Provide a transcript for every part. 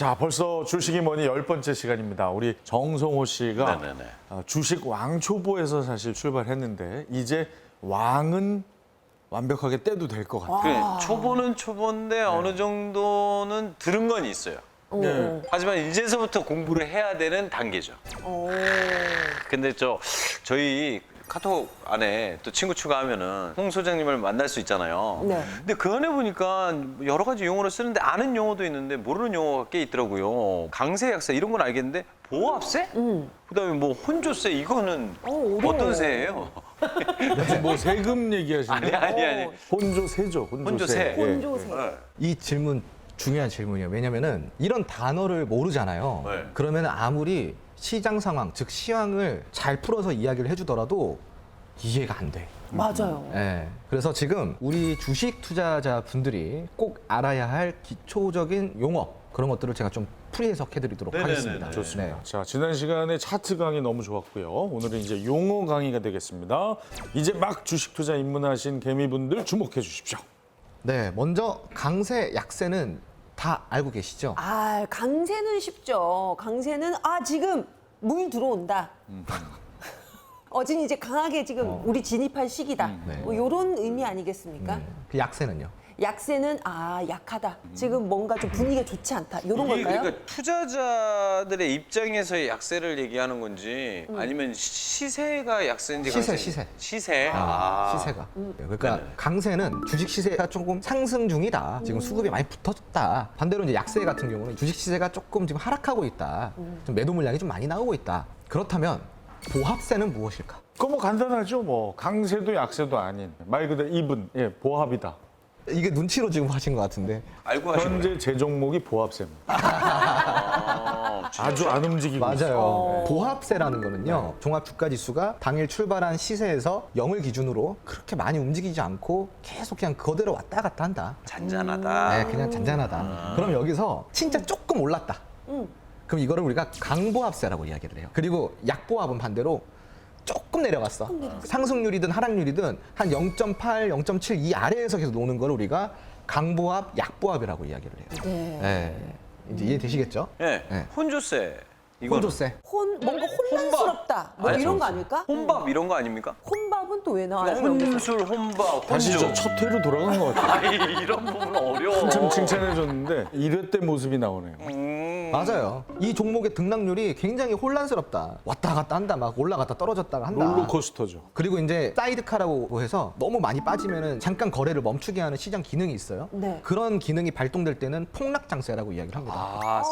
자, 벌써 주식이 뭐니 10번째 시간입니다. 우리 정성호 씨가 네네네. 주식 왕초보에서 사실 출발했는데 이제 왕은 완벽하게 떼도 될 것 같아요. 초보는 초보인데 어느 정도는 들은 건 있어요. 네. 하지만 이제서부터 공부를 해야 되는 단계죠. 근데 저희 카톡 안에 또 친구 추가하면은 홍 소장님을 만날 수 있잖아요. 네. 근데 그 안에 보니까 여러 가지 용어를 쓰는데 아는 용어도 있는데 모르는 용어가 꽤 있더라고요. 강세, 약세 이런 건 알겠는데 보합세? 그다음에 뭐 혼조세 이거는 어떤 세예요? 뭐 세금 얘기하시는 아니. 혼조세죠. 혼조세. 예. 혼조세. 네. 이 질문 중요한 질문이에요. 왜냐면은 이런 단어를 모르잖아요. 네. 그러면 아무리 시장 상황, 즉 시황을 잘 풀어서 이야기를 해주더라도 이해가 안 돼. 맞아요. 예. 그래서 지금 우리 주식 투자자 분들이 꼭 알아야 할 기초적인 용어 그런 것들을 제가 좀 풀이 해석해드리도록 네네네네. 하겠습니다. 좋습니다. 네. 자, 지난 시간에 차트 강의 너무 좋았고요. 오늘은 이제 용어 강의가 되겠습니다. 이제 막 주식 투자 입문하신 개미분들 주목해 주십시오. 네, 먼저 강세, 약세는 다 알고 계시죠? 아, 강세는 쉽죠. 강세는 지금 물 들어온다. 지금 이제 강하게 지금 우리 진입할 시기다. 네. 뭐 이런 의미 아니겠습니까? 그 약세는요? 약세는 약하다. 지금 뭔가 좀 분위기가 좋지 않다. 이런 이게 걸까요? 그러니까 투자자들의 입장에서의 약세를 얘기하는 건지 아니면 시세가 약세인지 시세, 강세인지. 시세. 시세. 시세가. 그러니까 강세는 주식 시세가 조금 상승 중이다. 지금 수급이 많이 붙었다. 반대로 이제 약세 같은 경우는 주식 시세가 조금 지금 하락하고 있다. 좀 매도 물량이 좀 많이 나오고 있다. 그렇다면 보합세는 무엇일까? 그거 뭐 간단하죠. 뭐 강세도 약세도 아닌 말 그대로 이분, 보합이다. 이게 눈치로 지금 하신 것 같은데. 알고 하신 거예요? 현재 제 종목이 보합세입니다. 진짜? 아주 안 움직이고 있어요. 맞아요. 보합세라는 거는요. 종합 주가 지수가 당일 출발한 시세에서 0을 기준으로 그렇게 많이 움직이지 않고 계속 그냥 그대로 왔다 갔다 한다. 잔잔하다. 네, 그냥 잔잔하다. 그럼 여기서 진짜 조금 올랐다. 그럼 이거를 우리가 강보합세라고 이야기를 해요. 그리고 약보합은 반대로 조금 내려갔어. 상승률이든 하락률이든 한 0.8, 0.7 이 아래에서 계속 노는 걸 우리가 강보합, 약보합이라고 이야기를 해요. 네. 네. 이제 이해되시겠죠? 네. 네. 혼조세. 이거는 혼조세. 뭔가 혼란스럽다. 뭐 이런 거 아닐까? 혼밥 이런 거 아닙니까? 혼밥은 또 왜 나와요? 여기서? 혼술, 혼밥, 다시 혼조. 저 첫 회로 돌아간 것 같아요. 아니 이런 부분 어려워. 한참 칭찬해줬는데 1회 때 모습이 나오네요. 맞아요. 이 종목의 등락률이 굉장히 혼란스럽다. 왔다 갔다 한다. 막 올라갔다 떨어졌다가 한다. 롤러코스터죠. 그리고 이제 사이드카라고 해서 너무 많이 빠지면은 잠깐 거래를 멈추게 하는 시장 기능이 있어요. 네. 그런 기능이 발동될 때는 폭락장세라고 이야기를 합니다.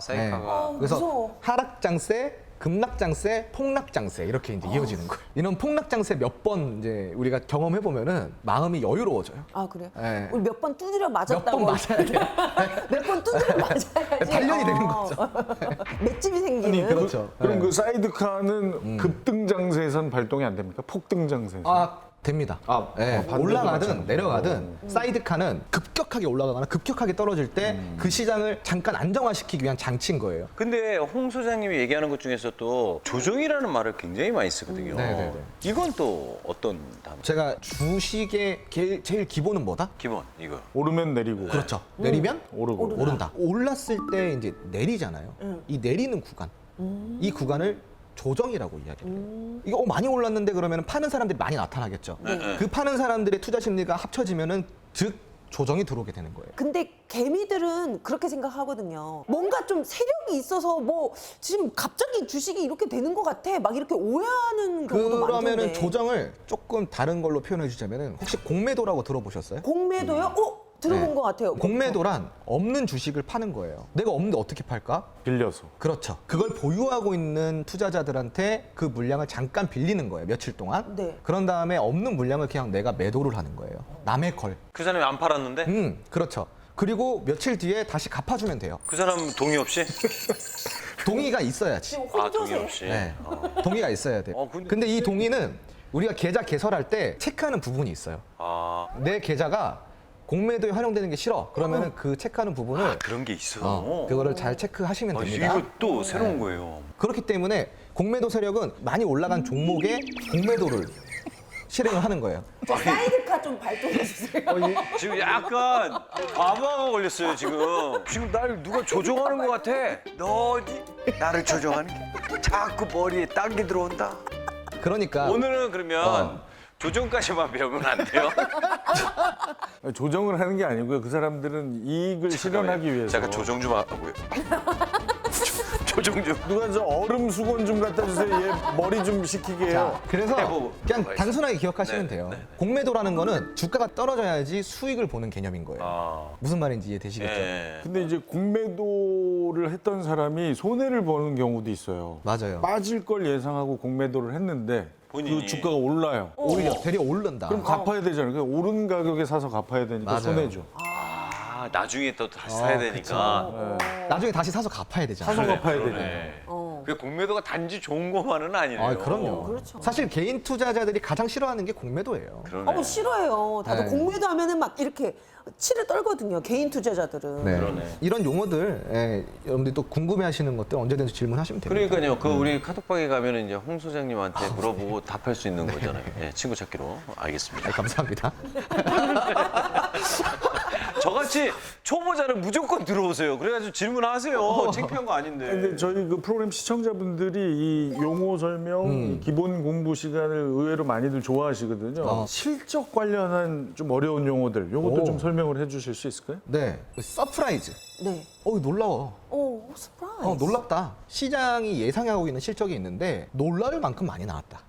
사이카가. 그래서 무서워. 하락장세, 급락장세, 폭락장세 이렇게 이제 이어지는 거예요. 이런 폭락장세 몇 번 이제 우리가 경험해 보면은 마음이 여유로워져요. 아, 그래요? 네. 우리 몇 번 두드려 맞았다고. 몇 번 맞아야 돼요. 몇 번 두드려 맞아야지. 단련이 되는 거죠. 맷집이 생기는. 아니, 그렇죠. 그럼 네. 그 사이드카는 급등장세에선 발동이 안 됩니까? 폭등장세에서. 아, 됩니다. 네, 반대도 올라가든 마찬가지고. 내려가든 사이드카는 급격하게 올라가거나 급격하게 떨어질 때 그 시장을 잠깐 안정화시키기 위한 장치인 거예요. 근데 홍 소장님이 얘기하는 것 중에서 또 조정이라는 말을 굉장히 많이 쓰거든요. 네네네. 이건 또 어떤 단어? 제가 주식의 제일 기본은 뭐다? 기본 이거. 오르면 내리고. 그렇죠. 내리면 오르고. 오른다. 올랐을 때 이제 내리잖아요. 이 내리는 구간, 이 구간을 조정이라고 이야기를 해요. 이거 많이 올랐는데 그러면 파는 사람들이 많이 나타나겠죠. 그 파는 사람들의 투자 심리가 합쳐지면은 즉 조정이 들어오게 되는 거예요. 근데 개미들은 그렇게 생각하거든요. 뭔가 좀 세력이 있어서 뭐 지금 갑자기 주식이 이렇게 되는 것 같아. 막 이렇게 오해하는 경우도 그러면은 많던데. 조정을 조금 다른 걸로 표현해 주자면은 혹시 공매도라고 들어보셨어요? 공매도요? 들어본 네. 것 같아요. 공매도란 없는 주식을 파는 거예요. 내가 없는데 어떻게 팔까? 빌려서. 그렇죠. 그걸 보유하고 있는 투자자들한테 그 물량을 잠깐 빌리는 거예요. 며칠 동안. 네. 그런 다음에 없는 물량을 그냥 내가 매도를 하는 거예요. 남의 걸. 그 사람이 안 팔았는데 그렇죠. 그리고 며칠 뒤에 다시 갚아주면 돼요. 그 사람 동의 없이? 동의가 있어야지. 지금 동의 혼조세. 없이. 네. 동의가 있어야 돼요. 근데- 근데 이 동의는 우리가 계좌 개설할 때 체크하는 부분이 있어요. 내 계좌가 공매도에 활용되는 게 싫어. 그러면은 그 체크하는 부분을 그런 게 있어. 그거를 잘 체크하시면 됩니다. 이거 또 새로운 거예요. 그렇기 때문에 공매도 세력은 많이 올라간 종목에 공매도를 실행을 하는 거예요. 저 사이드카 좀 발동해 주세요. 지금 약간 과부하가 걸렸어요 지금. 지금 날 누가 조종하는 것 같아. 너 어디 나를 조종하는 게 자꾸 머리에 딴 게 들어온다. 그러니까 오늘은 그러면 조종까지만 배우면 안 돼요? 조정을 하는 게 아니고요. 그 사람들은 이익을 실현하기 위해서. 잠깐 조종 좀 하고요. 조종 좀. 누가 저 얼음 수건 좀 갖다 주세요. 얘 머리 좀 식히게 해요. 자, 그래서 해보고 그냥 가겠습니다. 단순하게 기억하시면 네, 돼요. 네. 공매도라는 거는 주가가 떨어져야지 수익을 보는 개념인 거예요. 아, 무슨 말인지 이해되시겠죠? 예. 근데 이제 공매도를 했던 사람이 손해를 보는 경우도 있어요. 맞아요. 빠질 걸 예상하고 공매도를 했는데 본인이. 그 주가가 올라요. 오히려 되려 오른다. 그럼 갚아야 되잖아요. 그러니까 오른 가격에 사서 갚아야 되니까 맞아요. 손해죠. 아, 나중에 또 다시 사야 되니까. 나중에 다시 사서 갚아야 되잖아요. 사서 갚아야 그러네. 되잖아요. 그 공매도가 단지 좋은 것만은 아니네요. 아, 그럼요. 그렇죠. 사실 개인 투자자들이 가장 싫어하는 게 공매도예요. 그러네. 싫어요. 다들 네. 공매도 하면은 막 이렇게 치를 떨거든요. 개인 투자자들은. 네. 그러네. 이런 용어들 여러분들이 또 궁금해하시는 것들 언제든지 질문하시면 됩니다. 그러니까요. 그 우리 카톡방에 가면은 이제 홍 소장님한테 물어보고 답할 수 있는 거잖아요. 예, 친구 찾기로. 알겠습니다. 감사합니다. 저같이 초보자는 무조건 들어오세요. 그래가지고 질문하세요. 창피한 거 아닌데. 근데 저희 그 프로그램 시청자분들이 이 용어 설명, 이 기본 공부 시간을 의외로 많이들 좋아하시거든요. 실적 관련한 좀 어려운 용어들, 요것도 오. 좀 설명을 해주실 수 있을까요? 네, 서프라이즈. 네. 놀라워. 서프라이즈. 놀랍다. 시장이 예상하고 있는 실적이 있는데 놀랄 만큼 많이 나왔다.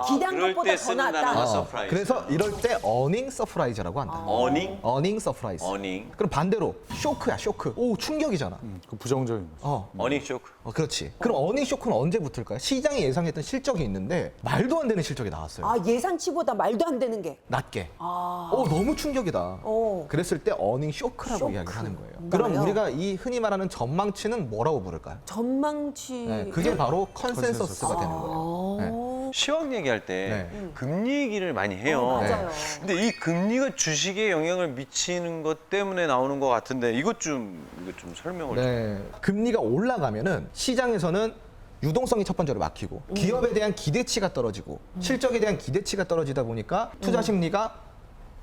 기대한 그럴 것보다 때 더 쓰는 낫다. 단어가 서프라이즈. 그래서 이럴 때 어닝 서프라이즈라고 한다. 어닝? 어닝 서프라이즈. 어닝. 그럼 반대로 쇼크야, 쇼크. 오, 충격이잖아. 그 부정적인 거죠. 어닝 쇼크. 그렇지. 그럼 어닝 쇼크는 언제 붙을까요? 시장이 예상했던 실적이 있는데 말도 안 되는 실적이 나왔어요. 예상치보다 말도 안 되는 게. 낮게. 너무 충격이다. 어. 그랬을 때 어닝 쇼크라고 쇼크. 이야기를 하는 거예요. 맞아요. 그럼 우리가 이 흔히 말하는 전망치는 뭐라고 부를까요? 전망치. 네, 그게 바로 컨센서스가 되는 거예요. 네. 시황 얘기할 때 네. 금리 얘기를 많이 해요. 맞아요. 근데 이 금리가 주식에 영향을 미치는 것 때문에 나오는 것 같은데 이것 좀 설명을 좀. 네. 금리가 올라가면은 시장에서는 유동성이 첫 번째로 막히고 기업에 대한 기대치가 떨어지고 실적에 대한 기대치가 떨어지다 보니까 투자 심리가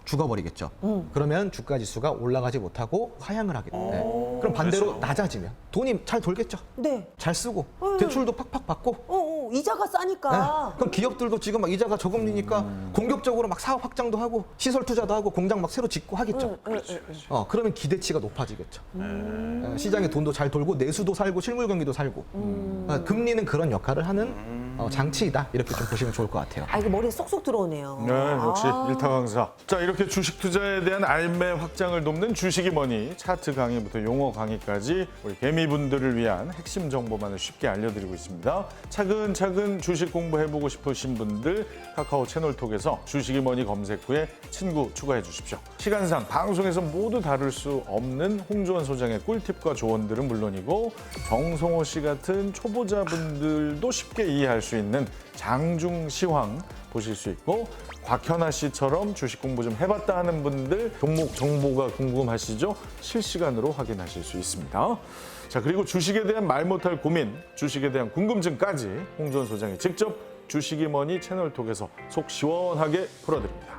죽어버리겠죠. 그러면 주가 지수가 올라가지 못하고 하향을 하게 돼요. 그럼 반대로 낮아지면 돈이 잘 돌겠죠. 네. 잘 쓰고 대출도 팍팍 받고 이자가 싸니까. 그럼 기업들도 지금 막 이자가 저금리니까 공격적으로 막 사업 확장도 하고 시설 투자도 하고 공장 막 새로 짓고 하겠죠. 그러면 기대치가 높아지겠죠. 시장에 돈도 잘 돌고 내수도 살고 실물 경기도 살고 금리는 그런 역할을 하는 장치이다 이렇게 좀 보시면 좋을 것 같아요. 이거 머리에 쏙쏙 들어오네요. 네, 역시 일타 강사. 자, 이렇게 주식 투자에 대한 알매 확장을 돕는 주식이 뭐니 차트 강의부터 용어 강의까지 우리 개미분들을 위한 핵심 정보만을 쉽게 알려드리고 있습니다. 차근차근 주식 공부해보고 싶으신 분들 카카오 채널톡에서 주식이 뭐니 검색 후에 친구 추가해 주십시오. 시간상 방송에서 모두 다룰 수 없는 홍주원 소장의 꿀팁과 조언들은 물론이고 정성호 씨 같은 초보자분들도 쉽게 이해할 수 있는 장중 시황 보실 수 있고 곽현아 씨처럼 주식 공부 좀 해봤다 하는 분들 종목 정보가 궁금하시죠? 실시간으로 확인하실 수 있습니다. 자, 그리고 주식에 대한 말 못할 고민, 주식에 대한 궁금증까지 홍주원 소장이 직접 주식이 뭐니 채널톡에서 속 시원하게 풀어드립니다.